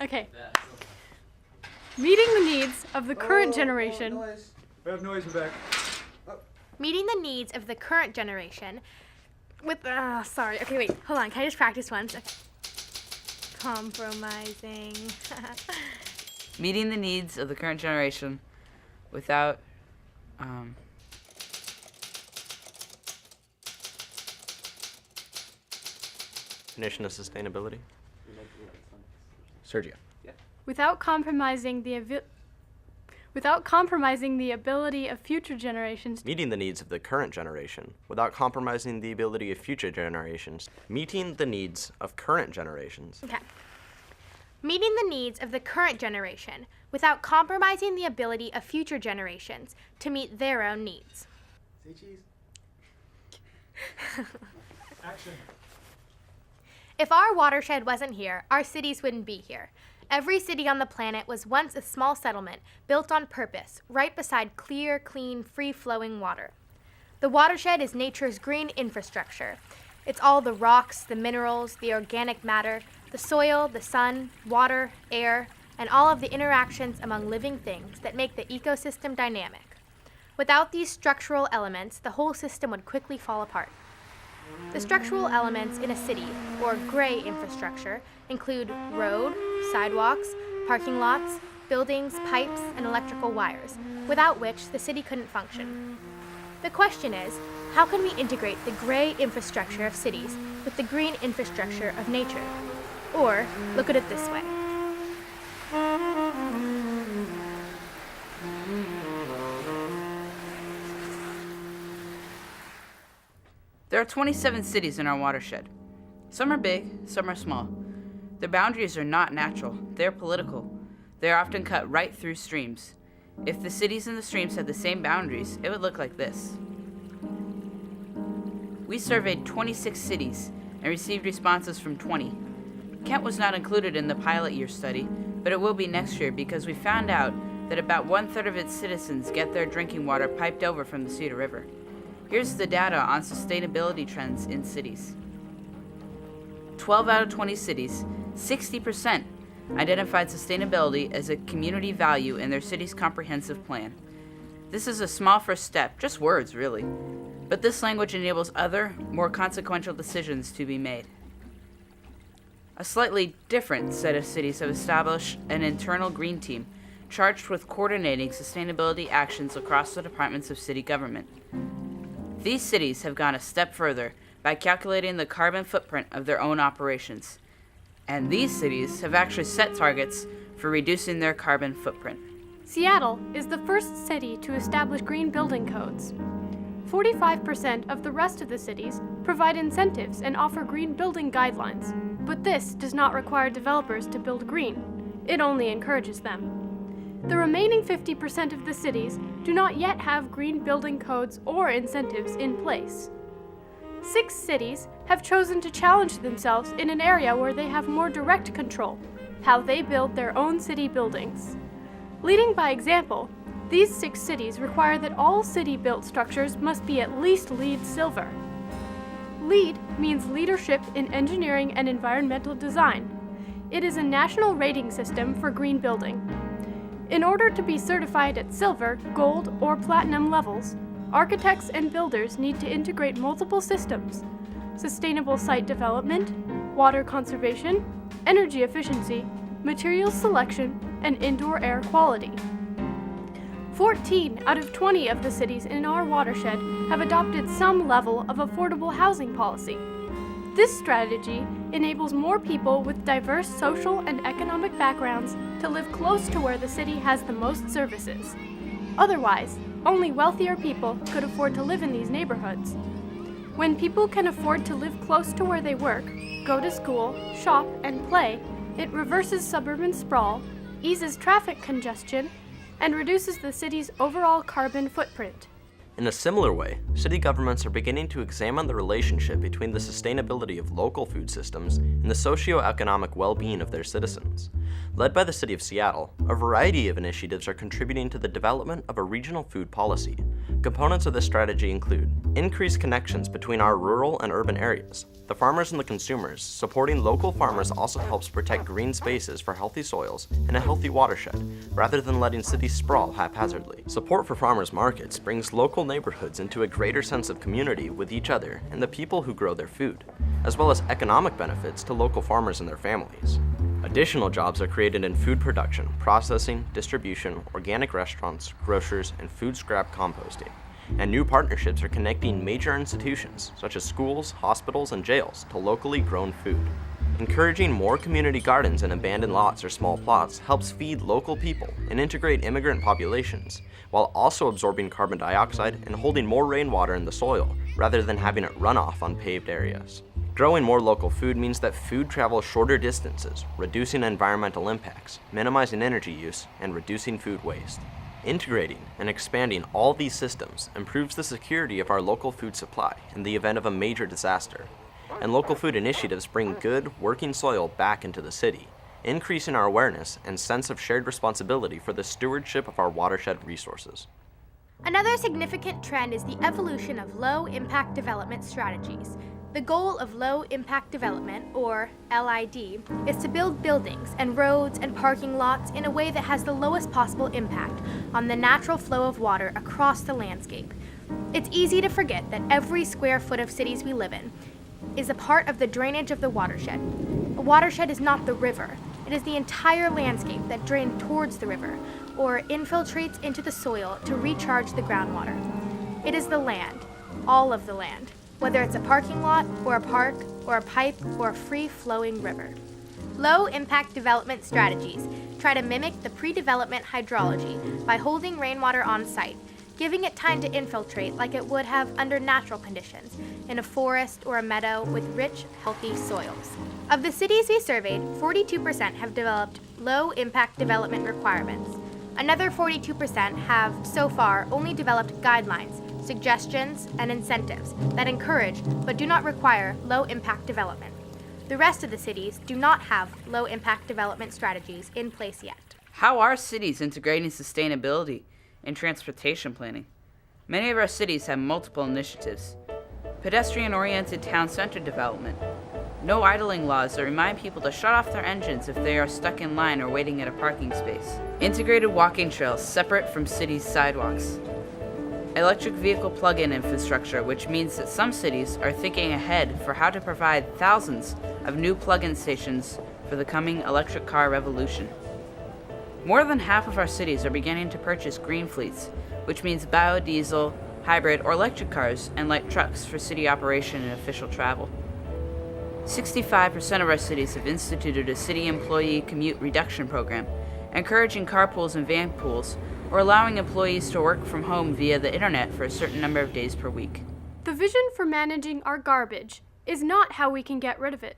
Okay. Meeting the needs of the current generation. Noise. We have noise in the back. Meeting the needs of the current generation with, sorry, okay, wait, hold on, can I just practice once? Compromising. Meeting the needs of the current generation without, Definition of sustainability. Sergio. Without compromising the ability of future generations. Meeting the needs of the current generation without compromising the ability of future generations. Meeting the needs of current generations. Okay. Meeting the needs of the current generation without compromising the ability of future generations to meet their own needs. Say cheese. Action. If our watershed wasn't here, our cities wouldn't be here. Every city on the planet was once a small settlement built on purpose, right beside clear, clean, free-flowing water. The watershed is nature's green infrastructure. It's all the rocks, the minerals, the organic matter, the soil, the sun, water, air, and all of the interactions among living things that make the ecosystem dynamic. Without these structural elements, the whole system would quickly fall apart. The structural elements in a city, or gray infrastructure, include road, sidewalks, parking lots, buildings, pipes, and electrical wires, without which the city couldn't function. The question is, how can we integrate the gray infrastructure of cities with the green infrastructure of nature? Or, look at it this way. There are 27 cities in our watershed. Some are big, some are small. Their boundaries are not natural, they're political. They are often cut right through streams. If the cities and the streams had the same boundaries, it would look like this. We surveyed 26 cities and received responses from 20. Kent was not included in the pilot year study, but it will be next year because we found out that about 1/3 of its citizens get their drinking water piped over from the Cedar River. Here's the data on sustainability trends in cities. 12 out of 20 cities, 60%, identified sustainability as a community value in their city's comprehensive plan. This is a small first step, just words really, but this language enables other, more consequential decisions to be made. A slightly different set of cities have established an internal green team charged with coordinating sustainability actions across the departments of city government. These cities have gone a step further by calculating the carbon footprint of their own operations. And these cities have actually set targets for reducing their carbon footprint. Seattle is the first city to establish green building codes. 45% of the rest of the cities provide incentives and offer green building guidelines, but this does not require developers to build green. It only encourages them. The remaining 50% of the cities do not yet have green building codes or incentives in place. 6 cities have chosen to challenge themselves in an area where they have more direct control, how they build their own city buildings. Leading by example, these 6 cities require that all city-built structures must be at least LEED Silver. LEED means Leadership in Engineering and Environmental Design. It is a national rating system for green building. In order to be certified at silver, gold, or platinum levels, architects and builders need to integrate multiple systems: sustainable site development, water conservation, energy efficiency, materials selection, and indoor air quality. 14 out of 20 of the cities in our watershed have adopted some level of affordable housing policy. This strategy enables more people with diverse social and economic backgrounds to live close to where the city has the most services. Otherwise, only wealthier people could afford to live in these neighborhoods. When people can afford to live close to where they work, go to school, shop, and play, it reverses suburban sprawl, eases traffic congestion, and reduces the city's overall carbon footprint. In a similar way, city governments are beginning to examine the relationship between the sustainability of local food systems and the socio-economic well-being of their citizens. Led by the City of Seattle, a variety of initiatives are contributing to the development of a regional food policy. Components of this strategy include increased connections between our rural and urban areas. The farmers and the consumers. Supporting local farmers also helps protect green spaces for healthy soils and a healthy watershed, rather than letting cities sprawl haphazardly. Support for farmers markets brings local neighborhoods into a greater sense of community with each other and the people who grow their food, as well as economic benefits to local farmers and their families. Additional jobs are created in food production, processing, distribution, organic restaurants, grocers, and food scrap composting. And new partnerships are connecting major institutions, such as schools, hospitals, and jails, to locally grown food. Encouraging more community gardens and abandoned lots or small plots helps feed local people and integrate immigrant populations, while also absorbing carbon dioxide and holding more rainwater in the soil, rather than having it run off on paved areas. Growing more local food means that food travels shorter distances, reducing environmental impacts, minimizing energy use, and reducing food waste. Integrating and expanding all these systems improves the security of our local food supply in the event of a major disaster. And local food initiatives bring good, working soil back into the city, increasing our awareness and sense of shared responsibility for the stewardship of our watershed resources. Another significant trend is the evolution of low-impact development strategies. The goal of low-impact development, or LID, is to build buildings and roads and parking lots in a way that has the lowest possible impact on the natural flow of water across the landscape. It's easy to forget that every square foot of cities we live in is a part of the drainage of the watershed. A watershed is not the river. It is the entire landscape that drains towards the river or infiltrates into the soil to recharge the groundwater. It is the land, all of the land, whether it's a parking lot or a park or a pipe or a free-flowing river. Low-impact development strategies try to mimic the pre-development hydrology by holding rainwater on site, giving it time to infiltrate like it would have under natural conditions in a forest or a meadow with rich, healthy soils. Of the cities we surveyed, 42% have developed low-impact development requirements. Another 42% have, so far, only developed guidelines, suggestions, and incentives that encourage but do not require low-impact development. The rest of the cities do not have low-impact development strategies in place yet. How are cities integrating sustainability in transportation planning? Many of our cities have multiple initiatives. Pedestrian-oriented town center development, no idling laws that remind people to shut off their engines if they are stuck in line or waiting at a parking space, integrated walking trails separate from city sidewalks, electric vehicle plug-in infrastructure, which means that some cities are thinking ahead for how to provide thousands of new plug-in stations for the coming electric car revolution. More than half of our cities are beginning to purchase green fleets, which means biodiesel, hybrid, or electric cars and light trucks for city operation and official travel. 65% of our cities have instituted a city employee commute reduction program, encouraging carpools and van pools, or allowing employees to work from home via the internet for a certain number of days per week. The vision for managing our garbage is not how we can get rid of it,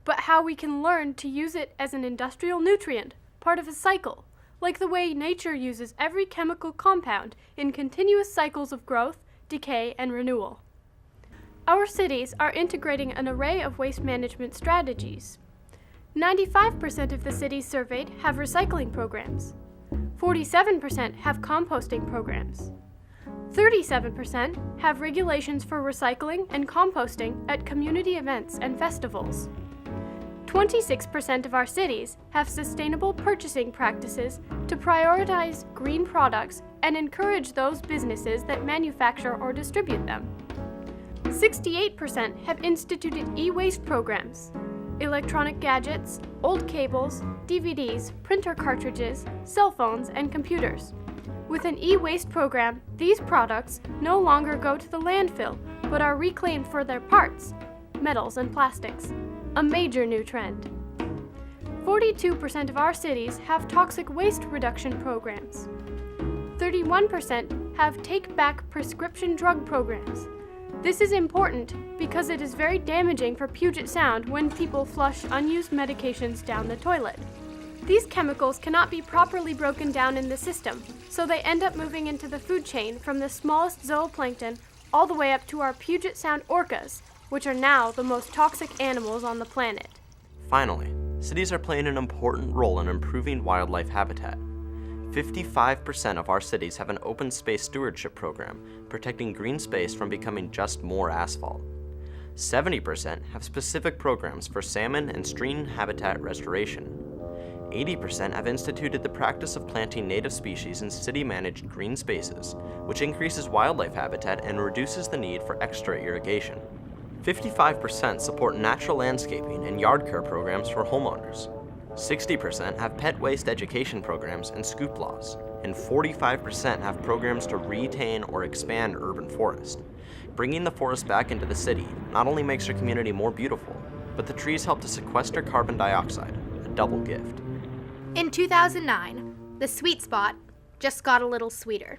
but how we can learn to use it as an industrial nutrient, part of a cycle, like the way nature uses every chemical compound in continuous cycles of growth, decay, and renewal. Our cities are integrating an array of waste management strategies. 95% of the cities surveyed have recycling programs. 47% have composting programs. 37% have regulations for recycling and composting at community events and festivals. 26% of our cities have sustainable purchasing practices to prioritize green products and encourage those businesses that manufacture or distribute them. 68% have instituted e-waste programs. Electronic gadgets, old cables, DVDs, printer cartridges, cell phones, and computers. With an e-waste program, these products no longer go to the landfill, but are reclaimed for their parts, metals and plastics, a major new trend. 42% of our cities have toxic waste reduction programs. 31% have take-back prescription drug programs. This is important because it is very damaging for Puget Sound when people flush unused medications down the toilet. These chemicals cannot be properly broken down in the system, so they end up moving into the food chain from the smallest zooplankton all the way up to our Puget Sound orcas, which are now the most toxic animals on the planet. Finally, cities are playing an important role in improving wildlife habitat. 55% of our cities have an open space stewardship program, protecting green space from becoming just more asphalt. 70% have specific programs for salmon and stream habitat restoration. 80% have instituted the practice of planting native species in city-managed green spaces, which increases wildlife habitat and reduces the need for extra irrigation. 55% support natural landscaping and yard care programs for homeowners. 60% have pet waste education programs and scoop laws, and 45% have programs to retain or expand urban forest. Bringing the forest back into the city not only makes your community more beautiful, but the trees help to sequester carbon dioxide, a double gift. In 2009, the sweet spot just got a little sweeter.